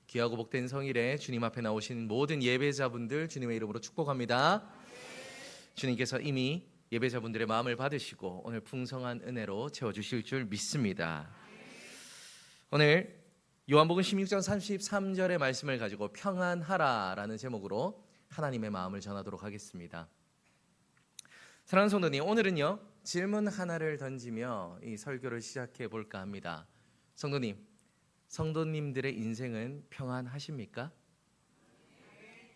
귀하고 복된 성일에 주님 앞에 나오신 모든 예배자분들 주님의 이름으로 축복합니다. 주님께서 이미 예배자분들의 마음을 받으시고 오늘 풍성한 은혜로 채워주실 줄 믿습니다. 오늘 요한복음 16장 33절의 말씀을 가지고 평안하라라는 제목으로 하나님의 마음을 전하도록 하겠습니다. 사랑하는 성도님, 오늘은요 질문 하나를 던지며 이 설교를 시작해 볼까 합니다. 성도님들의 인생은 평안하십니까?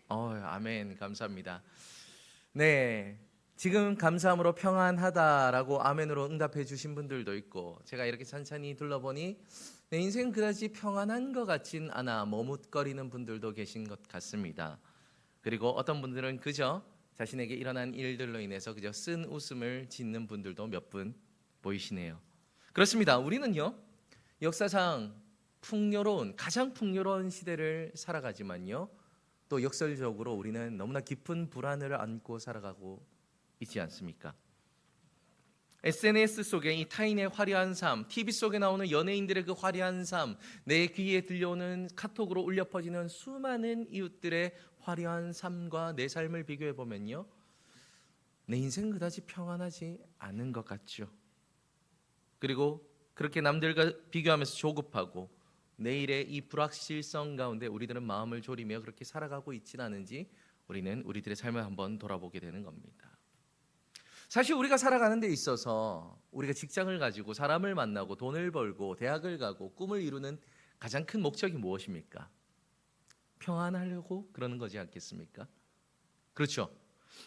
아멘, 감사합니다. 네, 지금 감사함으로 평안하다라고 아멘으로 응답해 주신 분들도 있고, 제가 이렇게 천천히 둘러보니 내 인생은 그다지 평안한 것 같진 않아 머뭇거리는 분들도 계신 것 같습니다. 그리고 어떤 분들은 그저 자신에게 일어난 일들로 인해서 그저 쓴 웃음을 짓는 분들도 몇 분 보이시네요. 그렇습니다. 우리는요 역사상 가장 풍요로운 시대를 살아가지만요 또 역설적으로 우리는 너무나 깊은 불안을 안고 살아가고 있지 않습니까? SNS 속에 이 타인의 화려한 삶, TV 속에 나오는 연예인들의 그 화려한 삶, 내 귀에 들려오는 카톡으로 울려 퍼지는 수많은 이웃들의 화려한 삶과 내 삶을 비교해 보면요 내 인생은 그다지 평안하지 않은 것 같죠. 그리고 그렇게 남들과 비교하면서 조급하고 내일의 이 불확실성 가운데 우리들은 마음을 졸이며 그렇게 살아가고 있지는 않은지 우리는 우리들의 삶을 한번 돌아보게 되는 겁니다. 사실 우리가 살아가는 데 있어서 우리가 직장을 가지고 사람을 만나고 돈을 벌고 대학을 가고 꿈을 이루는 가장 큰 목적이 무엇입니까? 평안하려고 그러는 거지 않겠습니까? 그렇죠.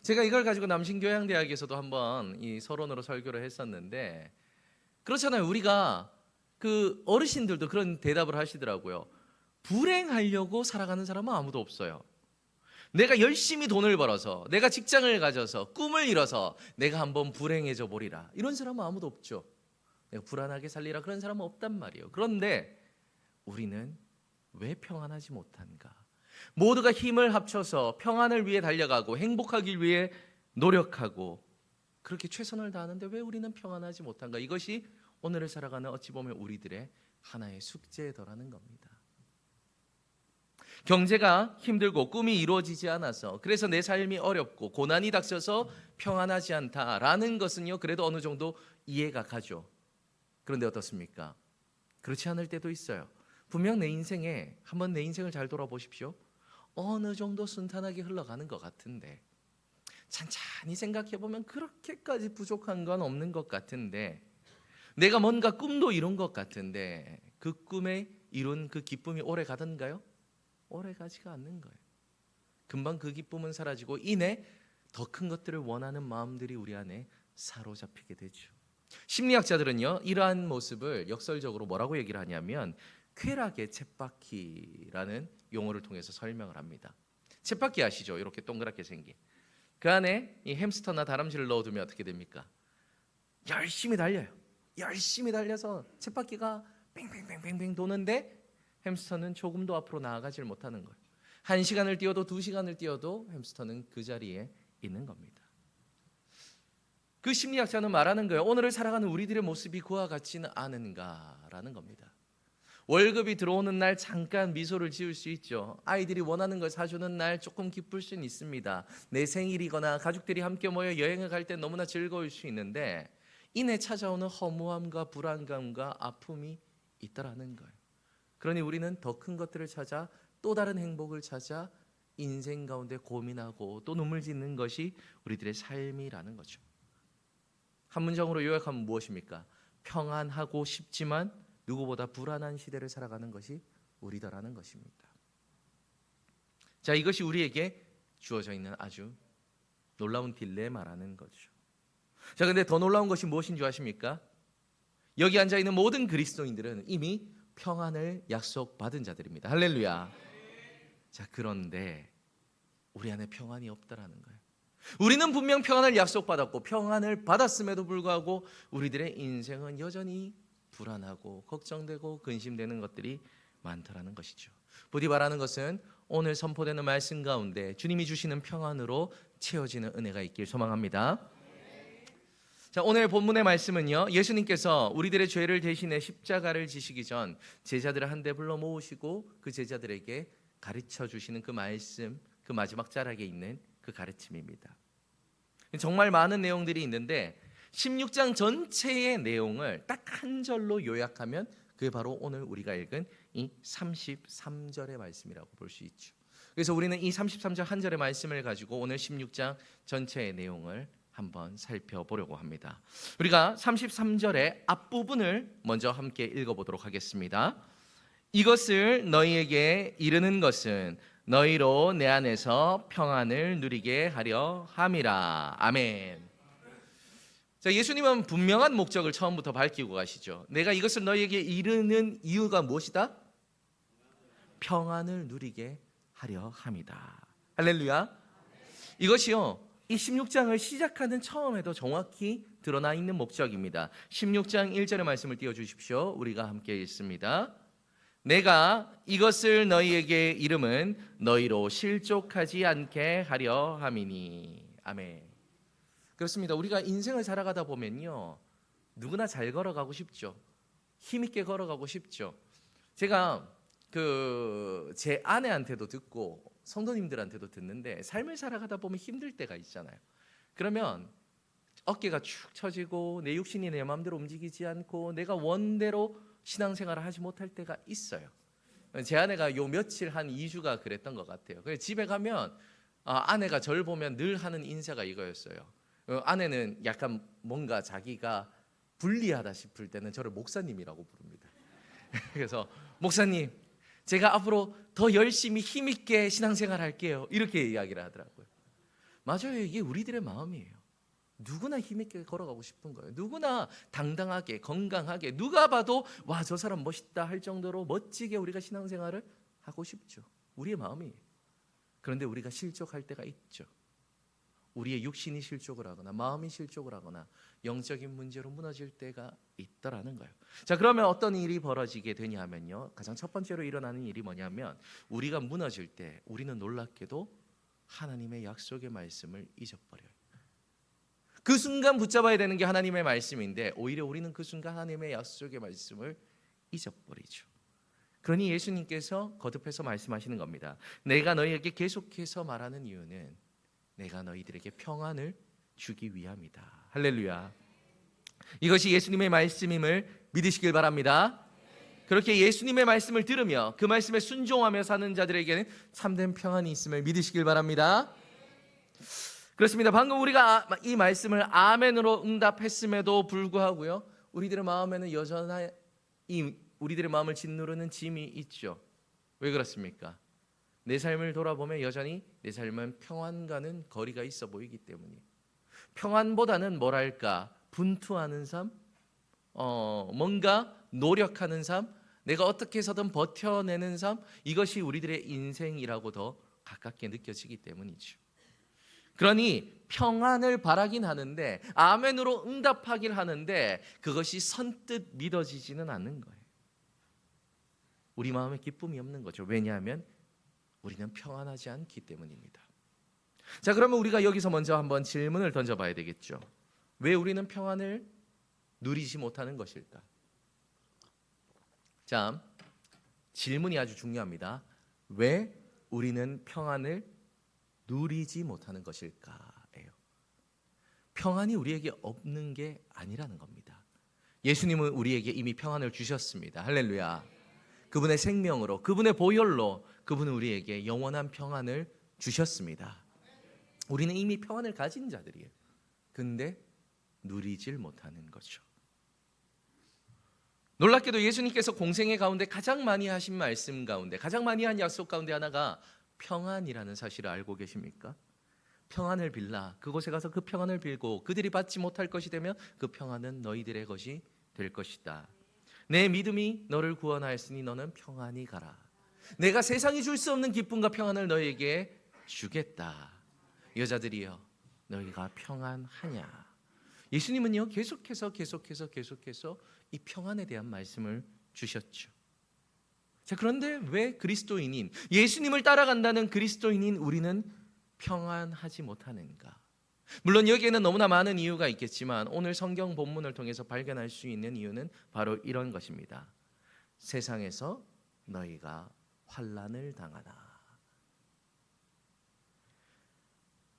제가 이걸 가지고 남신교양대학에서도 한번 이 서론으로 설교를 했었는데, 그렇잖아요. 우리가 그 어르신들도 그런 대답을 하시더라고요. 불행하려고 살아가는 사람은 아무도 없어요. 내가 열심히 돈을 벌어서, 내가 직장을 가져서, 꿈을 이뤄서 내가 한번 불행해져 보리라, 이런 사람은 아무도 없죠. 내가 불안하게 살리라, 그런 사람은 없단 말이에요. 그런데 우리는 왜 평안하지 못한가? 모두가 힘을 합쳐서 평안을 위해 달려가고 행복하길 위해 노력하고 그렇게 최선을 다하는데 왜 우리는 평안하지 못한가? 이것이 오늘을 살아가는 어찌 보면 우리들의 하나의 숙제더라는 겁니다. 경제가 힘들고 꿈이 이루어지지 않아서, 그래서 내 삶이 어렵고 고난이 닥쳐서 평안하지 않다라는 것은요 그래도 어느 정도 이해가 가죠. 그런데 어떻습니까? 그렇지 않을 때도 있어요. 분명 내 인생에 한번 내 인생을 잘 돌아보십시오. 어느 정도 순탄하게 흘러가는 것 같은데, 찬찬히 생각해 보면 그렇게까지 부족한 건 없는 것 같은데, 내가 뭔가 꿈도 이룬 것 같은데 그 꿈에 이룬 그 기쁨이 오래 가던가요? 오래 가지가 않는 거예요. 금방 그 기쁨은 사라지고 이내 더 큰 것들을 원하는 마음들이 우리 안에 사로잡히게 되죠. 심리학자들은요 이러한 모습을 역설적으로 뭐라고 얘기를 하냐면 쾌락의 쳇바퀴라는 용어를 통해서 설명을 합니다. 쳇바퀴 아시죠? 이렇게 동그랗게 생긴 그 안에 이 햄스터나 다람쥐를 넣어두면 어떻게 됩니까? 열심히 달려요. 열심히 달려서 쳇바퀴가 뺑뺑뺑뺑뺑 도는데 햄스터는 조금도 앞으로 나아가질 못하는 거예요. 1시간을 뛰어도 2시간을 뛰어도 햄스터는 그 자리에 있는 겁니다. 그 심리학자는 말하는 거예요. 오늘을 살아가는 우리들의 모습이 그와 같지는 않은가라는 겁니다. 월급이 들어오는 날 잠깐 미소를 지을 수 있죠. 아이들이 원하는 걸 사주는 날 조금 기쁠 수는 있습니다. 내 생일이거나 가족들이 함께 모여 여행을 갈 때 너무나 즐거울 수 있는데 이내 찾아오는 허무함과 불안감과 아픔이 있다라는 거예요. 그러니 우리는 더 큰 것들을 찾아 또 다른 행복을 찾아 인생 가운데 고민하고 또 눈물 짓는 것이 우리들의 삶이라는 거죠. 한 문장으로 요약하면 무엇입니까? 평안하고 싶지만 누구보다 불안한 시대를 살아가는 것이 우리다라는 것입니다. 자, 이것이 우리에게 주어져 있는 아주 놀라운 딜레마라는 거죠. 자, 근데 더 놀라운 것이 무엇인 줄 아십니까? 여기 앉아 있는 모든 그리스도인들은 이미 평안을 약속받은 자들입니다. 할렐루야. 자, 그런데 우리 안에 평안이 없다라는 거예요. 우리는 분명 평안을 약속받았고 평안을 받았음에도 불구하고 우리들의 인생은 여전히 불안하고 걱정되고 근심되는 것들이 많다라는 것이죠. 부디 바라는 것은 오늘 선포되는 말씀 가운데 주님이 주시는 평안으로 채워지는 은혜가 있길 소망합니다. 자, 오늘 본문의 말씀은요, 예수님께서 우리들의 죄를 대신해 십자가를 지시기 전 제자들을 한데 불러 모으시고 그 제자들에게 가르쳐 주시는 그 말씀, 그 마지막 자락에 있는 그 가르침입니다. 정말 많은 내용들이 있는데 16장 전체의 내용을 딱 한 절로 요약하면 그게 바로 오늘 우리가 읽은 이 33절의 말씀이라고 볼 수 있죠. 그래서 우리는 이 33절 한 절의 말씀을 가지고 오늘 16장 전체의 내용을 한번 살펴보려고 합니다. 우리가 33절의 앞부분을 먼저 함께 읽어보도록 하겠습니다. 이것을 너희에게 이르는 것은 너희로 내 안에서 평안을 누리게 하려 함이라. 아멘. 자, 예수님은 분명한 목적을 처음부터 밝히고 가시죠. 내가 이것을 너희에게 이르는 이유가 무엇이다? 평안을 누리게 하려 함이다. 할렐루야. 이것이요, 이 16장을 시작하는 처음에도 정확히 드러나 있는 목적입니다. 16장 1절의 말씀을 띄워주십시오. 우리가 함께 읽습니다. 내가 이것을 너희에게 이름은 너희로 실족하지 않게 하려 함이니. 아멘. 그렇습니다. 우리가 인생을 살아가다 보면요, 누구나 잘 걸어가고 싶죠. 힘있게 걸어가고 싶죠. 제가 제 아내한테도 듣고 성도님들한테도 듣는데, 삶을 살아가다 보면 힘들 때가 있잖아요. 그러면 어깨가 축 처지고 내 육신이 내 마음대로 움직이지 않고 내가 원대로 신앙생활을 하지 못할 때가 있어요. 제 아내가 요 며칠 한 2주가 그랬던 것 같아요. 그래서 집에 가면 아내가 저를 보면 늘 하는 인사가 이거였어요. 아내는 약간 뭔가 자기가 불리하다 싶을 때는 저를 목사님이라고 부릅니다. 그래서 목사님, 제가 앞으로 더 열심히 힘있게 신앙생활 할게요, 이렇게 이야기를 하더라고요. 맞아요. 이게 우리들의 마음이에요. 누구나 힘있게 걸어가고 싶은 거예요. 누구나 당당하게 건강하게, 누가 봐도 와, 저 사람 멋있다 할 정도로 멋지게 우리가 신앙생활을 하고 싶죠. 우리의 마음이에요. 그런데 우리가 실족할 때가 있죠. 우리의 육신이 실족을 하거나 마음이 실족을 하거나 영적인 문제로 무너질 때가 있더라는 거예요. 자, 그러면 어떤 일이 벌어지게 되냐면요, 가장 첫 번째로 일어나는 일이 뭐냐면, 우리가 무너질 때 우리는 놀랍게도 하나님의 약속의 말씀을 잊어버려요. 그 순간 붙잡아야 되는 게 하나님의 말씀인데 오히려 우리는 그 순간 하나님의 약속의 말씀을 잊어버리죠. 그러니 예수님께서 거듭해서 말씀하시는 겁니다. 내가 너희에게 계속해서 말하는 이유는 내가 너희들에게 평안을 주기 위함이다. 할렐루야. 이것이 예수님의 말씀임을 믿으시길 바랍니다. 그렇게 예수님의 말씀을 들으며 그 말씀에 순종하며 사는 자들에게는 참된 평안이 있음을 믿으시길 바랍니다. 그렇습니다. 방금 우리가 이 말씀을 아멘으로 응답했음에도 불구하고요, 우리들의 마음에는 여전히 우리들의 마음을 짓누르는 짐이 있죠. 왜 그렇습니까? 내 삶을 돌아보면 여전히 내 삶은 평안과는 거리가 있어 보이기 때문이에요. 평안보다는 뭐랄까, 분투하는 삶, 뭔가 노력하는 삶, 내가 어떻게 해서든 버텨내는 삶, 이것이 우리들의 인생이라고 더 가깝게 느껴지기 때문이죠. 그러니 평안을 바라긴 하는데, 아멘으로 응답하긴 하는데 그것이 선뜻 믿어지지는 않는 거예요. 우리 마음에 기쁨이 없는 거죠. 왜냐하면 우리는 평안하지 않기 때문입니다. 자, 그러면 우리가 여기서 먼저 한번 질문을 던져봐야 되겠죠. 왜 우리는 평안을 누리지 못하는 것일까? 자, 질문이 아주 중요합니다. 왜 우리는 평안을 누리지 못하는 것일까예요. 평안이 우리에게 없는 게 아니라는 겁니다. 예수님은 우리에게 이미 평안을 주셨습니다. 할렐루야. 그분의 생명으로, 그분의 보혈로 그분은 우리에게 영원한 평안을 주셨습니다. 우리는 이미 평안을 가진 자들이에요. 근데 누리질 못하는 거죠. 놀랍게도 예수님께서 공생애 가운데 가장 많이 하신 말씀 가운데, 가장 많이 한 약속 가운데 하나가 평안이라는 사실을 알고 계십니까? 평안을 빌라. 그곳에 가서 그 평안을 빌고 그들이 받지 못할 것이 되면 그 평안은 너희들의 것이 될 것이다. 내 믿음이 너를 구원하였으니 너는 평안히 가라. 내가 세상이 줄 수 없는 기쁨과 평안을 너희에게 주겠다. 여자들이여, 너희가 평안하냐? 예수님은요, 계속해서 이 평안에 대한 말씀을 주셨죠. 자, 그런데 왜 그리스도인인, 예수님을 따라간다는 그리스도인인 우리는 평안하지 못하는가? 물론 여기에는 너무나 많은 이유가 있겠지만 오늘 성경 본문을 통해서 발견할 수 있는 이유는 바로 이런 것입니다. 세상에서 너희가 환난을 당하나.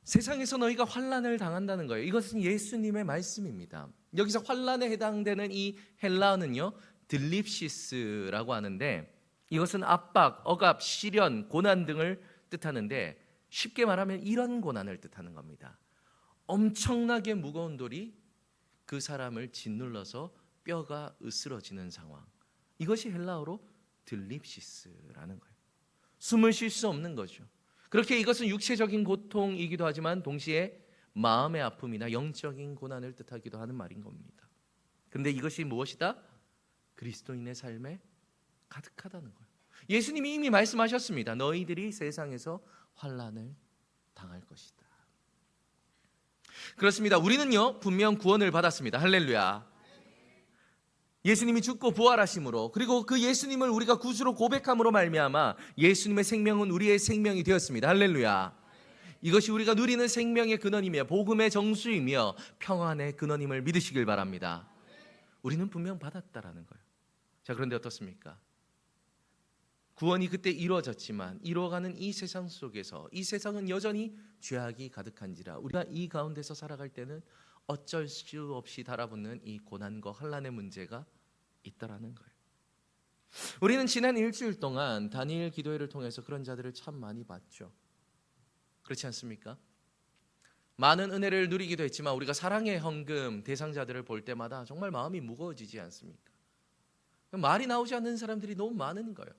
세상에서 너희가 환난을 당한다는 거예요. 이것은 예수님의 말씀입니다. 여기서 환난에 해당되는 이 헬라어는요, 들립시스라고 하는데 이것은 압박, 억압, 시련, 고난 등을 뜻하는데 쉽게 말하면 이런 고난을 뜻하는 겁니다. 엄청나게 무거운 돌이 그 사람을 짓눌러서 뼈가 으스러지는 상황. 이것이 헬라어로 들립시스라는 거예요. 숨을 쉴 수 없는 거죠. 그렇게 이것은 육체적인 고통이기도 하지만 동시에 마음의 아픔이나 영적인 고난을 뜻하기도 하는 말인 겁니다. 그런데 이것이 무엇이다? 그리스도인의 삶에 가득하다는 거예요. 예수님이 이미 말씀하셨습니다. 너희들이 세상에서 환난을 당할 것이다. 그렇습니다. 우리는요 분명 구원을 받았습니다. 할렐루야. 예수님이 죽고 부활하심으로, 그리고 그 예수님을 우리가 구주로 고백함으로 말미암아 예수님의 생명은 우리의 생명이 되었습니다. 할렐루야. 이것이 우리가 누리는 생명의 근원이며 복음의 정수이며 평안의 근원임을 믿으시길 바랍니다. 우리는 분명 받았다라는 거예요. 자, 그런데 어떻습니까? 구원이 그때 이루어졌지만 이루어가는 이 세상 속에서 이 세상은 여전히 죄악이 가득한지라 우리가 이 가운데서 살아갈 때는 어쩔 수 없이 달아붙는 이 고난과 환난의 문제가 있다라는 거예요. 우리는 지난 일주일 동안 다니엘 기도회를 통해서 그런 자들을 참 많이 봤죠. 그렇지 않습니까? 많은 은혜를 누리기도 했지만 우리가 사랑의 헌금 대상자들을 볼 때마다 정말 마음이 무거워지지 않습니까? 말이 나오지 않는 사람들이 너무 많은 거예요.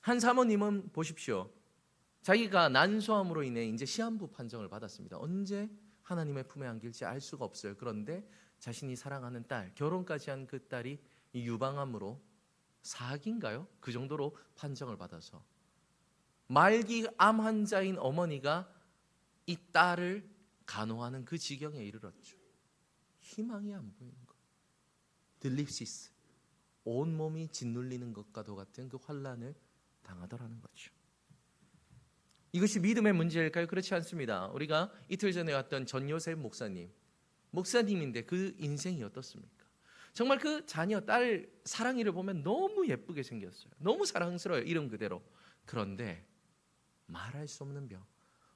한 사모님은 보십시오. 자기가 난소암으로 인해 이제 시한부 판정을 받았습니다. 언제 하나님의 품에 안길지 알 수가 없어요. 그런데 자신이 사랑하는 딸, 결혼까지 한 그 딸이 유방암으로 사기인가요? 그 정도로 판정을 받아서 말기 암 환자인 어머니가 이 딸을 간호하는 그 지경에 이르렀죠. 희망이 안 보이는 거예요. 들립시스, 온몸이 짓눌리는 것과도 같은 그 환난을 당하더라는 거죠. 이것이 믿음의 문제일까요? 그렇지 않습니다. 우리가 이틀 전에 왔던 전요셉 목사님인데 그 인생이 어떻습니까? 정말 그 자녀 딸 사랑이를 보면 너무 예쁘게 생겼어요. 너무 사랑스러워요, 이름 그대로. 그런데 말할 수 없는 병,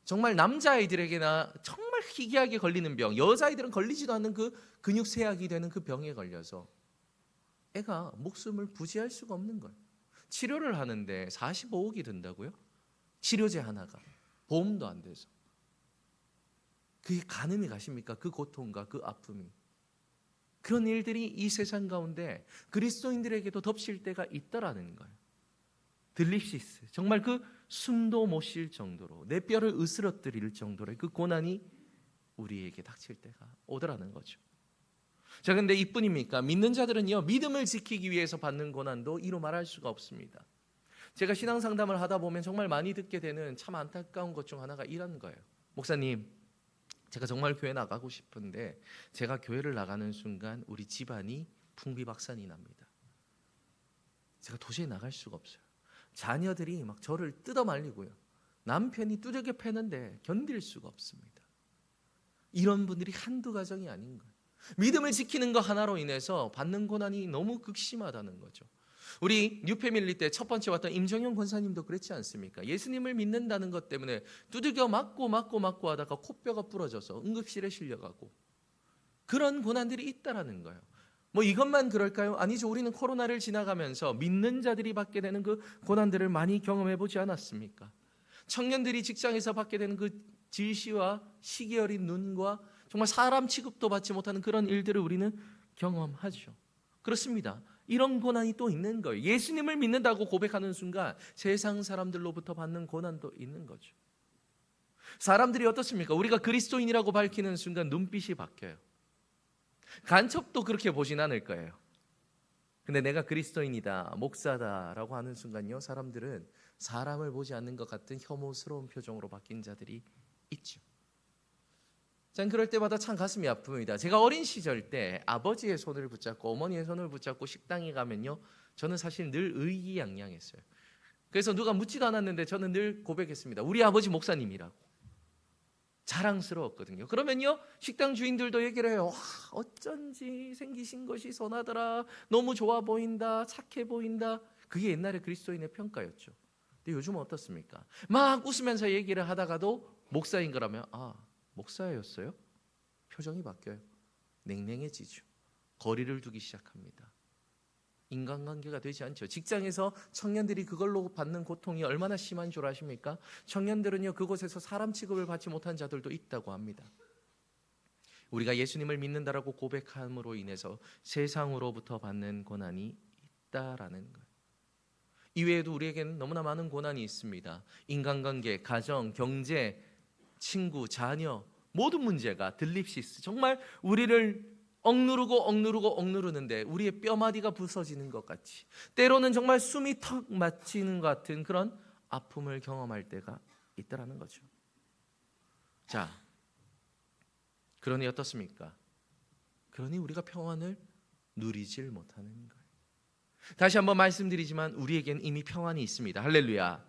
정말 남자아이들에게나 정말 희귀하게 걸리는 병, 여자아이들은 걸리지도 않는 그 근육쇠약이 되는 그 병에 걸려서 애가 목숨을 부지할 수가 없는 거예요. 치료를 하는데 45억이 든다고요? 치료제 하나가 보험도 안 돼서. 그게 가늠이 가십니까? 그 고통과 그 아픔이. 그런 일들이 이 세상 가운데 그리스도인들에게도 덮칠 때가 있다라는 거예요. 들립시스, 정말 그 숨도 못 쉴 정도로 내 뼈를 으스러뜨릴 정도로의 그 고난이 우리에게 닥칠 때가 오더라는 거죠. 자, 근데 이뿐입니까? 믿는 자들은요 믿음을 지키기 위해서 받는 고난도 이루 말할 수가 없습니다. 제가 신앙 상담을 하다 보면 정말 많이 듣게 되는 참 안타까운 것 중 하나가 이런 거예요. 목사님, 제가 정말 교회 나가고 싶은데 제가 교회를 나가는 순간 우리 집안이 풍비박산이 납니다. 제가 도저히 나갈 수가 없어요. 자녀들이 막 저를 뜯어말리고요. 남편이 두들겨 패는데 견딜 수가 없습니다. 이런 분들이 한두 가정이 아닌 거예요. 믿음을 지키는 것 하나로 인해서 받는 고난이 너무 극심하다는 거죠. 우리 뉴패밀리 때 첫 번째 왔던 임정영 권사님도 그랬지 않습니까? 예수님을 믿는다는 것 때문에 두들겨 맞고 하다가 코뼈가 부러져서 응급실에 실려가고 그런 고난들이 있다라는 거예요. 뭐 이것만 그럴까요? 아니죠. 우리는 코로나를 지나가면서 믿는 자들이 받게 되는 그 고난들을 많이 경험해 보지 않았습니까? 청년들이 직장에서 받게 되는 그 질시와 시기 어린 눈과 정말 사람 취급도 받지 못하는 그런 일들을 우리는 경험하죠. 그렇습니다. 이런 고난이 또 있는 거예요. 예수님을 믿는다고 고백하는 순간 세상 사람들로부터 받는 고난도 있는 거죠. 사람들이 어떻습니까? 우리가 그리스도인이라고 밝히는 순간 눈빛이 바뀌어요. 간첩도 그렇게 보진 않을 거예요. 근데 내가 그리스도인이다, 목사다라고 하는 순간요, 사람들은 사람을 보지 않는 것 같은 혐오스러운 표정으로 바뀐 자들이 있죠. 전 그럴 때마다 참 가슴이 아픕니다. 제가 어린 시절 때 아버지의 손을 붙잡고 어머니의 손을 붙잡고 식당에 가면요, 저는 사실 늘 자랑스러웠거든요. 그러면요, 식당 주인들도 얘기를 해요. 와, 어쩐지 생기신 것이 선하더라. 너무 좋아 보인다. 착해 보인다. 그게 옛날에 그리스도인의 평가였죠. 근데 요즘은 어떻습니까? 막 웃으면서 얘기를 하다가도 목사인 거라면, 아, 목사였어요? 표정이 바뀌어요. 냉랭해지죠. 거리를 두기 시작합니다. 인간관계가 되지 않죠. 직장에서 청년들이 그걸로 받는 고통이 얼마나 심한 줄 아십니까? 청년들은요, 그곳에서 사람 취급을 받지 못한 자들도 있다고 합니다. 우리가 예수님을 믿는다라고 고백함으로 인해서 세상으로부터 받는 고난이 있다라는 거예요. 이외에도 우리에게는 너무나 많은 고난이 있습니다. 인간관계, 가정, 경제, 친구, 자녀, 모든 문제가 들립시스, 정말 우리를 억누르는데 우리의 뼈마디가 부서지는 것 같이, 때로는 정말 숨이 턱 막히는 것 같은 그런 아픔을 경험할 때가 있다라는 거죠. 자, 그러니 어떻습니까? 그러니 우리가 평안을 누리질 못하는 거예요. 다시 한번 말씀드리지만 우리에겐 이미 평안이 있습니다. 할렐루야.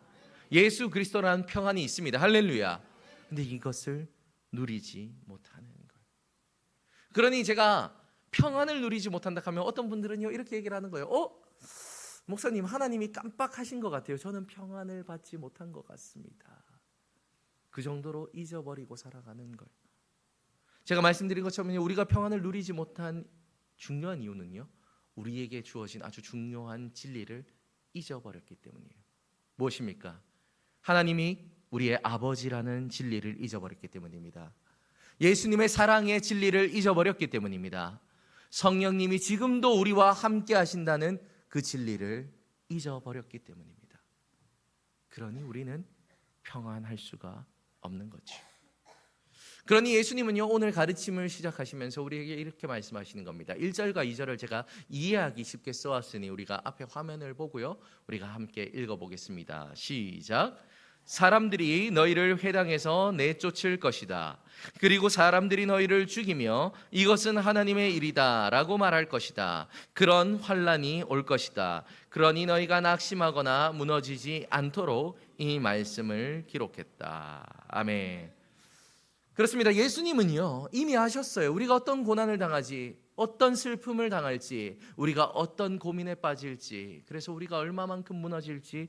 예수 그리스도라는 평안이 있습니다. 할렐루야. 근데 이것을 누리지 못하는 거예요. 그러니 제가 평안을 누리지 못한다 하면 어떤 분들은요, 이렇게 얘기를 하는 거예요. 목사님, 하나님이 깜빡하신 것 같아요. 저는 평안을 받지 못한 것 같습니다. 그 정도로 잊어버리고 살아가는 거예요. 제가 말씀드린 것처럼 우리가 평안을 누리지 못한 중요한 이유는요, 우리에게 주어진 아주 중요한 진리를 잊어버렸기 때문이에요. 무엇입니까? 하나님이 우리의 아버지라는 진리를 잊어버렸기 때문입니다. 예수님의 사랑의 진리를 잊어버렸기 때문입니다. 성령님이 지금도 우리와 함께 하신다는 그 진리를 잊어버렸기 때문입니다. 그러니 우리는 평안할 수가 없는 거죠. 그러니 예수님은요, 오늘 가르침을 시작하시면서 우리에게 이렇게 말씀하시는 겁니다. 1절과 2절을 제가 이해하기 쉽게 써왔으니 우리가 앞에 화면을 보고요, 우리가 함께 읽어보겠습니다. 시작. 사람들이 너희를 회당에서 내쫓을 것이다. 그리고 사람들이 너희를 죽이며 이것은 하나님의 일이다 라고 말할 것이다. 그런 환난이 올 것이다. 그러니 너희가 낙심하거나 무너지지 않도록 이 말씀을 기록했다. 아멘. 그렇습니다. 예수님은요, 이미 아셨어요. 우리가 어떤 고난을 당하지, 어떤 슬픔을 당할지, 우리가 어떤 고민에 빠질지, 그래서 우리가 얼마만큼 무너질지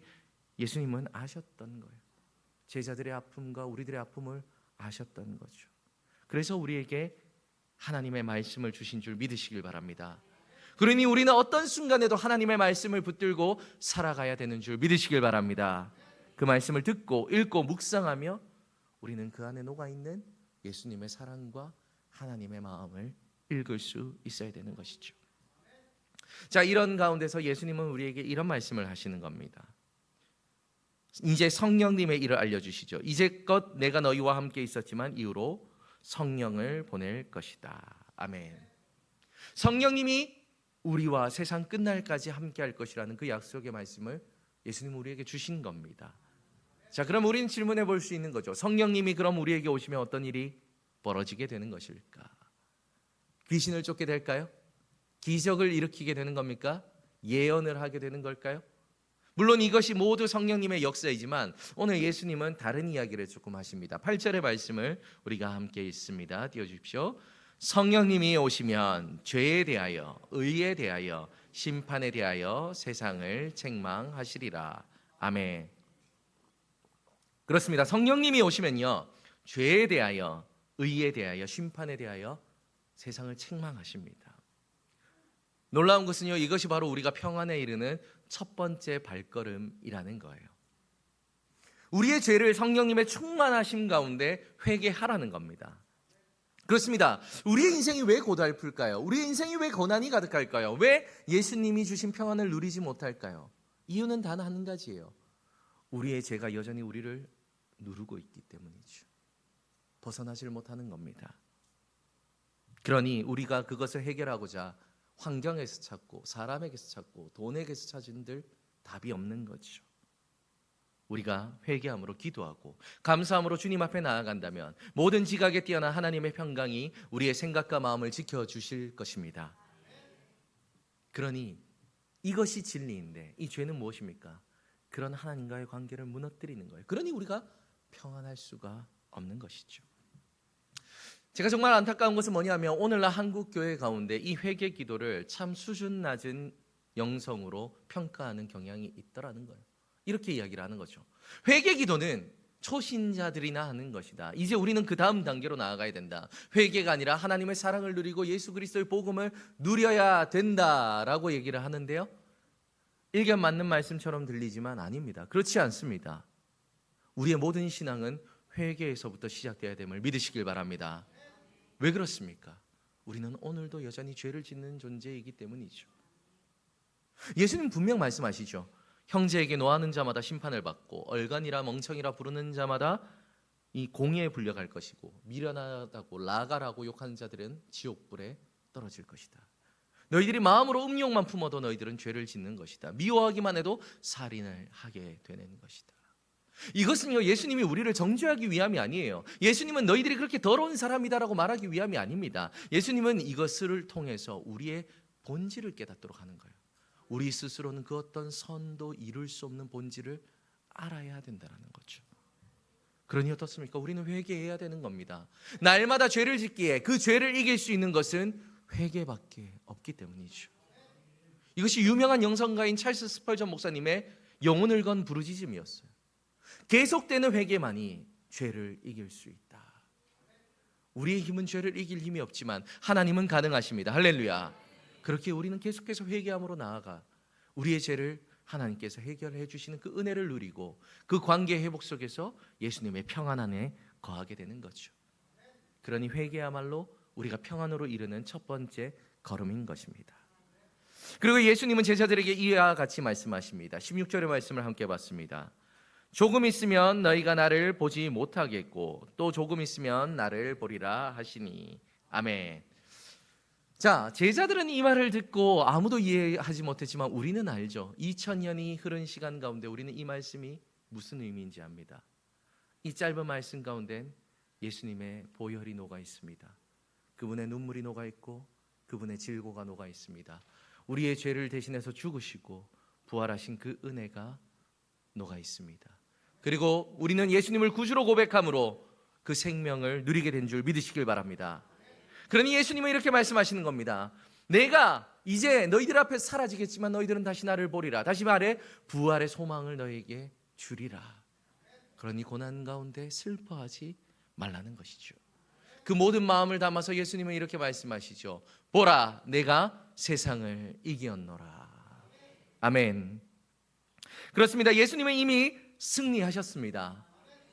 예수님은 아셨던 거예요. 제자들의 아픔과 우리들의 아픔을 아셨던 거죠. 그래서 우리에게 하나님의 말씀을 주신 줄 믿으시길 바랍니다. 그러니 우리는 어떤 순간에도 하나님의 말씀을 붙들고 살아가야 되는 줄 믿으시길 바랍니다. 그 말씀을 듣고 읽고 묵상하며 우리는 그 안에 녹아있는 예수님의 사랑과 하나님의 마음을 읽을 수 있어야 되는 것이죠. 자, 이런 가운데서 예수님은 우리에게 이런 말씀을 하시는 겁니다. 이제 성령님의 일을 알려주시죠. 이제껏 내가 너희와 함께 있었지만 이후로 성령을 보낼 것이다. 아멘. 성령님이 우리와 세상 끝날까지 함께 할 것이라는 그 약속의 말씀을 예수님은 우리에게 주신 겁니다. 자, 그럼 우리는 질문해 볼 수 있는 거죠. 성령님이 그럼 우리에게 오시면 어떤 일이 벌어지게 되는 것일까? 귀신을 쫓게 될까요? 기적을 일으키게 되는 겁니까? 예언을 하게 되는 걸까요? 물론 이것이 모두 성령님의 역사이지만 오늘 예수님은 다른 이야기를 조금 하십니다. 8절의 말씀을 우리가 함께 읽습니다. 띄워주십시오. 성령님이 오시면 죄에 대하여, 의에 대하여, 심판에 대하여 세상을 책망하시리라. 아멘. 그렇습니다. 성령님이 오시면요, 죄에 대하여, 의에 대하여, 심판에 대하여 세상을 책망하십니다. 놀라운 것은요, 이것이 바로 우리가 평안에 이르는 첫 번째 발걸음이라는 거예요. 우리의 죄를 성령님의 충만하심 가운데 회개하라는 겁니다. 그렇습니다. 우리의 인생이 왜 고달플까요? 우리의 인생이 왜 고난이 가득할까요? 왜 예수님이 주신 평안을 누리지 못할까요? 이유는 단 한 가지예요. 우리의 죄가 여전히 우리를 누르고 있기 때문이죠. 벗어나질 못하는 겁니다. 그러니 우리가 그것을 해결하고자 환경에서 찾고 사람에게서 찾고 돈에게서 찾은들 답이 없는 거죠. 우리가 회개함으로 기도하고 감사함으로 주님 앞에 나아간다면 모든 지각에 뛰어난 하나님의 평강이 우리의 생각과 마음을 지켜주실 것입니다. 그러니 이것이 진리인데 이 죄는 무엇입니까? 그런 하나님과의 관계를 무너뜨리는 거예요. 그러니 우리가 평안할 수가 없는 것이죠. 제가 정말 안타까운 것은 뭐냐면 오늘날 한국 교회 가운데 이 회개 기도를 참 수준 낮은 영성으로 평가하는 경향이 있더라는 거예요. 이렇게 이야기를 하는 거죠. 회개 기도는 초신자들이나 하는 것이다. 이제 우리는 그 다음 단계로 나아가야 된다. 회개가 아니라 하나님의 사랑을 누리고 예수 그리스도의 복음을 누려야 된다라고 얘기를 하는데요. 일견 맞는 말씀처럼 들리지만 아닙니다. 그렇지 않습니다. 우리의 모든 신앙은 회개에서부터 시작되어야 됨을 믿으시길 바랍니다. 왜 그렇습니까? 우리는 오늘도 여전히 죄를 짓는 존재이기 때문이죠. 예수님 분명 말씀하시죠. 형제에게 노하는 자마다 심판을 받고 얼간이라 멍청이라 부르는 자마다 이 공회에 불려갈 것이고 미련하다고 라가라고 욕하는 자들은 지옥불에 떨어질 것이다. 너희들이 마음으로 음욕만 품어도 너희들은 죄를 짓는 것이다. 미워하기만 해도 살인을 하게 되는 것이다. 이것은요, 예수님이 우리를 정죄하기 위함이 아니에요. 예수님은 너희들이 그렇게 더러운 사람이다라고 말하기 위함이 아닙니다. 예수님은 이것을 통해서 우리의 본질을 깨닫도록 하는 거예요. 우리 스스로는 그 어떤 선도 이룰 수 없는 본질을 알아야 된다는 거죠. 그러니 어떻습니까? 우리는 회개해야 되는 겁니다. 날마다 죄를 짓기에 그 죄를 이길 수 있는 것은 회개밖에 없기 때문이죠. 이것이 유명한 영성가인 찰스 스펄전 목사님의 영혼을 건 부르짖음이었어요. 계속되는 회개만이 죄를 이길 수 있다. 우리의 힘은 죄를 이길 힘이 없지만 하나님은 가능하십니다. 할렐루야. 그렇게 우리는 계속해서 회개함으로 나아가 우리의 죄를 하나님께서 해결해 주시는 그 은혜를 누리고 그 관계 회복 속에서 예수님의 평안 안에 거하게 되는 거죠. 그러니 회개야말로 우리가 평안으로 이르는 첫 번째 걸음인 것입니다. 그리고 예수님은 제자들에게 이와 같이 말씀하십니다. 16절의 말씀을 함께 봤습니다. 조금 있으면 너희가 나를 보지 못하겠고 또 조금 있으면 나를 보리라 하시니. 아멘. 자, 제자들은 이 말을 듣고 아무도 이해하지 못했지만 우리는 알죠. 2000년이 흐른 시간 가운데 우리는 이 말씀이 무슨 의미인지 압니다. 이 짧은 말씀 가운데 예수님의 보혈이 녹아 있습니다. 그분의 눈물이 녹아 있고 그분의 질고가 녹아 있습니다. 우리의 죄를 대신해서 죽으시고 부활하신 그 은혜가 녹아 있습니다. 그리고 우리는 예수님을 구주로 고백함으로 그 생명을 누리게 된 줄 믿으시길 바랍니다. 그러니 예수님은 이렇게 말씀하시는 겁니다. 내가 이제 너희들 앞에 사라지겠지만 너희들은 다시 나를 보리라. 다시 말해 부활의 소망을 너희에게 주리라. 그러니 고난 가운데 슬퍼하지 말라는 것이죠. 그 모든 마음을 담아서 예수님은 이렇게 말씀하시죠. 보라, 내가 세상을 이기었노라. 아멘. 그렇습니다. 예수님은 이미 승리하셨습니다.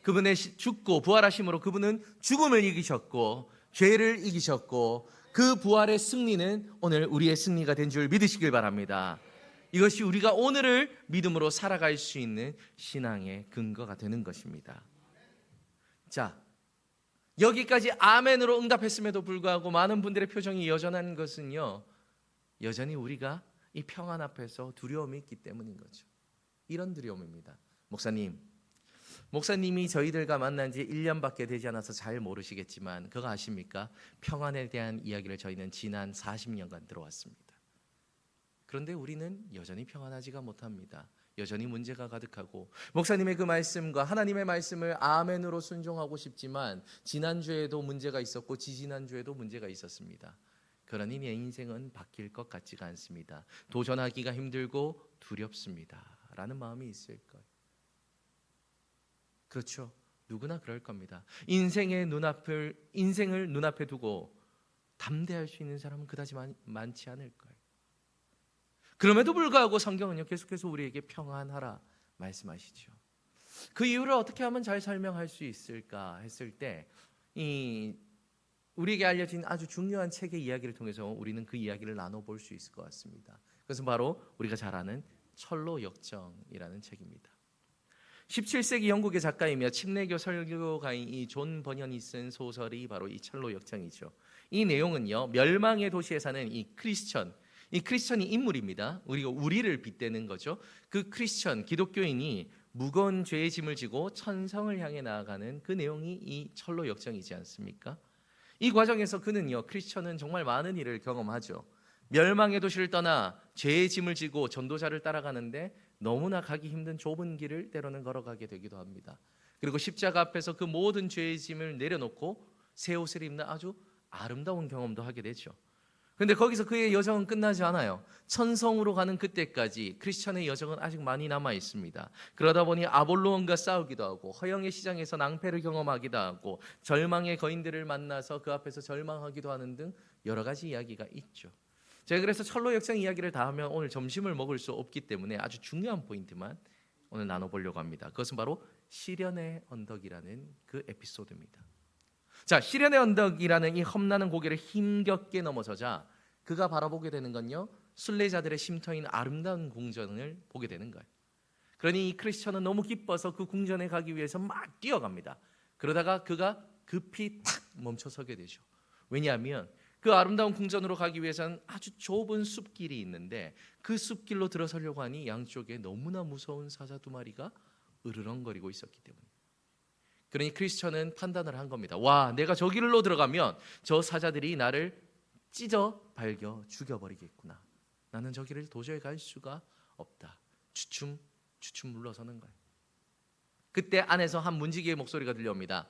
그분의 죽고 부활하심으로 그분은 죽음을 이기셨고 죄를 이기셨고 그 부활의 승리는 오늘 우리의 승리가 된 줄 믿으시길 바랍니다. 이것이 우리가 오늘을 믿음으로 살아갈 수 있는 신앙의 근거가 되는 것입니다. 자, 여기까지 아멘으로 응답했음에도 불구하고 많은 분들의 표정이 여전한 것은요, 여전히 우리가 이 평안 앞에서 두려움이 있기 때문인 거죠. 이런 두려움입니다. 목사님이 저희들과 만난 지 1년밖에 되지 않아서 잘 모르시겠지만 그거 아십니까? 평안에 대한 이야기를 저희는 지난 40년간 들어왔습니다. 그런데 우리는 여전히 평안하지가 못합니다. 여전히 문제가 가득하고 목사님의 그 말씀과 하나님의 말씀을 아멘으로 순종하고 싶지만 지난주에도 문제가 있었고 지지난주에도 문제가 있었습니다. 그러니 내 인생은 바뀔 것 같지가 않습니다. 도전하기가 힘들고 두렵습니다 라는 마음이 있을 거예요. 그렇죠. 누구나 그럴 겁니다. 인생을 눈앞에 두고 담대할 수 있는 사람은 그다지 많지 않을 거예요. 그럼에도 불구하고 성경은요, 계속해서 우리에게 평안하라 말씀하시죠. 그 이유를 어떻게 하면 잘 설명할 수 있을까 했을 때 우리에게 알려진 아주 중요한 책의 이야기를 통해서 우리는 그 이야기를 나눠볼 수 있을 것 같습니다. 그것은 바로 우리가 잘 아는 철로 역정이라는 책입니다. 17세기 영국의 작가이며 침례교 설교가인 이 존 버년이 쓴 소설이 바로 이 철로 역정이죠. 이 내용은요, 멸망의 도시에 사는 이 크리스천이 인물입니다. 우리를 빗대는 거죠. 그 크리스천 기독교인이 무거운 죄의 짐을 지고 천성을 향해 나아가는 그 내용이 이 철로 역정이지 않습니까? 이 과정에서 크리스천은 정말 많은 일을 경험하죠. 멸망의 도시를 떠나 죄의 짐을 지고 전도자를 따라가는데 너무나 가기 힘든 좁은 길을 때로는 걸어가게 되기도 합니다. 그리고 십자가 앞에서 그 모든 죄의 짐을 내려놓고 새 옷을 입는 아주 아름다운 경험도 하게 되죠. 그런데 거기서 그의 여정은 끝나지 않아요. 천성으로 가는 그때까지 크리스천의 여정은 아직 많이 남아 있습니다. 그러다 보니 아볼로온과 싸우기도 하고 허영의 시장에서 낭패를 경험하기도 하고 절망의 거인들을 만나서 그 앞에서 절망하기도 하는 등 여러 가지 이야기가 있죠. 제가 그래서 철로 역정 이야기를 다 하면 오늘 점심을 먹을 수 없기 때문에 아주 중요한 포인트만 오늘 나눠보려고 합니다. 그것은 바로 시련의 언덕이라는 그 에피소드입니다. 자, 시련의 언덕이라는 이 험난한 고개를 힘겹게 넘어서자 그가 바라보게 되는 건요, 순례자들의 쉼터인 아름다운 궁전을 보게 되는 거예요. 그러니 이 크리스천은 너무 기뻐서 그 궁전에 가기 위해서 막 뛰어갑니다. 그러다가 그가 급히 탁 멈춰서게 되죠. 왜냐하면 그 아름다운 궁전으로 가기 위해서는 아주 좁은 숲길이 있는데 그 숲길로 들어서려고 하니 양쪽에 너무나 무서운 사자 두 마리가 으르렁거리고 있었기 때문에. 그러니 크리스천은 판단을 한 겁니다. 와, 내가 저 길로 들어가면 저 사자들이 나를 찢어 발겨 죽여버리겠구나. 나는 저 길을 도저히 갈 수가 없다. 주춤 물러서는 거예요. 그때 안에서 한 문지기의 목소리가 들려옵니다.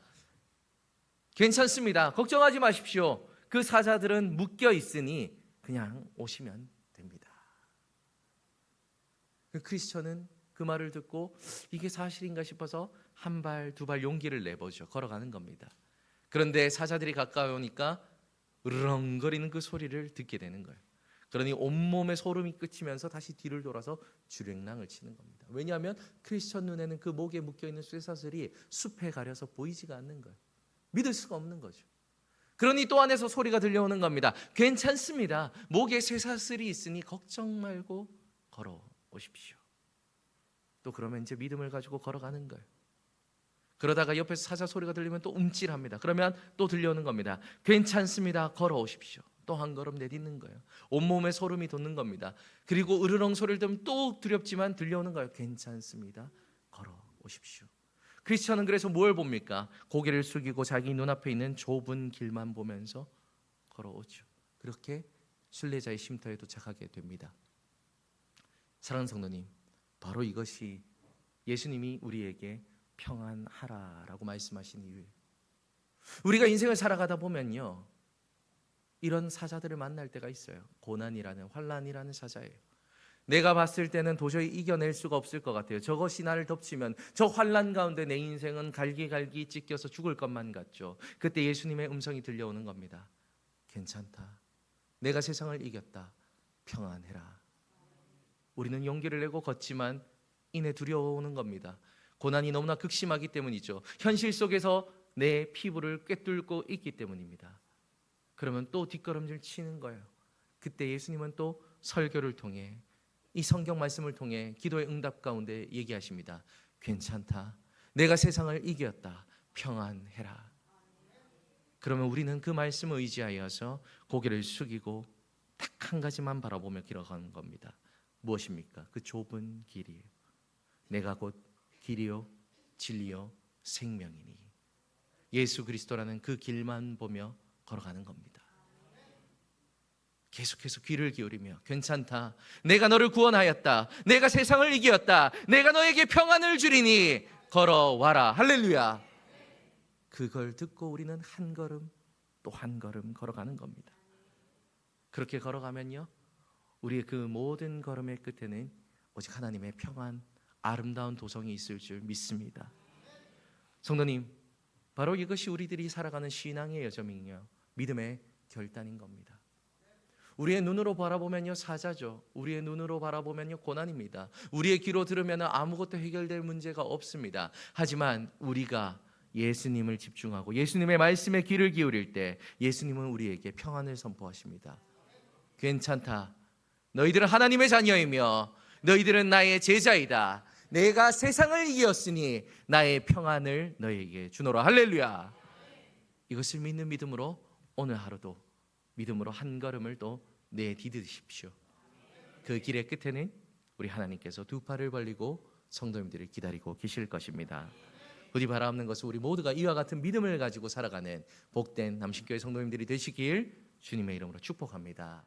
괜찮습니다. 걱정하지 마십시오. 그 사자들은 묶여 있으니 그냥 오시면 됩니다. 그 크리스천은 그 말을 듣고 이게 사실인가 싶어서 한 발, 두 발 용기를 내보죠. 걸어가는 겁니다. 그런데 사자들이 가까이 오니까 으르렁거리는 그 소리를 듣게 되는 거예요. 그러니 온몸에 소름이 끼치면서 다시 뒤를 돌아서 주랭랑을 치는 겁니다. 왜냐하면 크리스천 눈에는 그 목에 묶여있는 쇠사슬이 숲에 가려서 보이지가 않는 거예요. 믿을 수가 없는 거죠. 그러니 또 안에서 소리가 들려오는 겁니다. 괜찮습니다. 목에 쇠사슬이 있으니 걱정 말고 걸어오십시오. 또 그러면 이제 믿음을 가지고 걸어가는 거예요. 그러다가 옆에서 사자 소리가 들리면 또 움찔합니다. 그러면 또 들려오는 겁니다. 괜찮습니다. 걸어오십시오. 또 한 걸음 내딛는 거예요. 온몸에 소름이 돋는 겁니다. 그리고 으르렁 소리를 들으면 또 두렵지만 들려오는 거예요. 괜찮습니다. 걸어오십시오. 크리스천은 그래서 뭘 봅니까? 고개를 숙이고 자기 눈앞에 있는 좁은 길만 보면서 걸어오죠. 그렇게 순례자의 쉼터에 도착하게 됩니다. 사랑하는 성도님, 바로 이것이 예수님이 우리에게 평안하라라고 말씀하신 이유예요. 우리가 인생을 살아가다 보면요, 이런 사자들을 만날 때가 있어요. 고난이라는, 환난이라는 사자예요. 내가 봤을 때는 도저히 이겨낼 수가 없을 것 같아요. 저것이 나를 덮치면 저 환난 가운데 내 인생은 갈기갈기 찢겨서 죽을 것만 같죠. 그때 예수님의 음성이 들려오는 겁니다. 괜찮다. 내가 세상을 이겼다. 평안해라. 우리는 용기를 내고 걷지만 이내 두려워오는 겁니다. 고난이 너무나 극심하기 때문이죠. 현실 속에서 내 피부를 꿰뚫고 있기 때문입니다. 그러면 또 뒷걸음질 치는 거예요. 그때 예수님은 또 설교를 통해, 이 성경 말씀을 통해 기도의 응답 가운데 얘기하십니다. 괜찮다. 내가 세상을 이겼다. 평안해라. 그러면 우리는 그 말씀을 의지하여서 고개를 숙이고 딱 한 가지만 바라보며 길어가는 겁니다. 무엇입니까? 그 좁은 길이에요. 내가 곧 길이요 진리요 생명이니. 예수 그리스도라는 그 길만 보며 걸어가는 겁니다. 계속해서 귀를 기울이며 괜찮다. 내가 너를 구원하였다. 내가 세상을 이겼다. 내가 너에게 평안을 주리니 걸어와라. 할렐루야. 그걸 듣고 우리는 한 걸음 또 한 걸음 걸어가는 겁니다. 그렇게 걸어가면요, 우리의 그 모든 걸음의 끝에는 오직 하나님의 평안, 아름다운 도성이 있을 줄 믿습니다. 성도님, 바로 이것이 우리들이 살아가는 신앙의 여정이요, 믿음의 결단인 겁니다. 우리의 눈으로 바라보면요 사자죠. 우리의 눈으로 바라보면요 고난입니다. 우리의 귀로 들으면 아무것도 해결될 문제가 없습니다. 하지만 우리가 예수님을 집중하고 예수님의 말씀에 귀를 기울일 때 예수님은 우리에게 평안을 선포하십니다. 괜찮다. 너희들은 하나님의 자녀이며 너희들은 나의 제자이다. 내가 세상을 이겼으니 나의 평안을 너희에게 주노라. 할렐루야. 이것을 믿는 믿음으로 오늘 하루도 믿음으로 한 걸음을 또 내디디십시오. 그 길의 끝에는 우리 하나님께서 두 팔을 벌리고 성도님들을 기다리고 계실 것입니다. 부디 바라옵는 것은 우리 모두가 이와 같은 믿음을 가지고 살아가는 복된 남신교회 성도님들이 되시길 주님의 이름으로 축복합니다.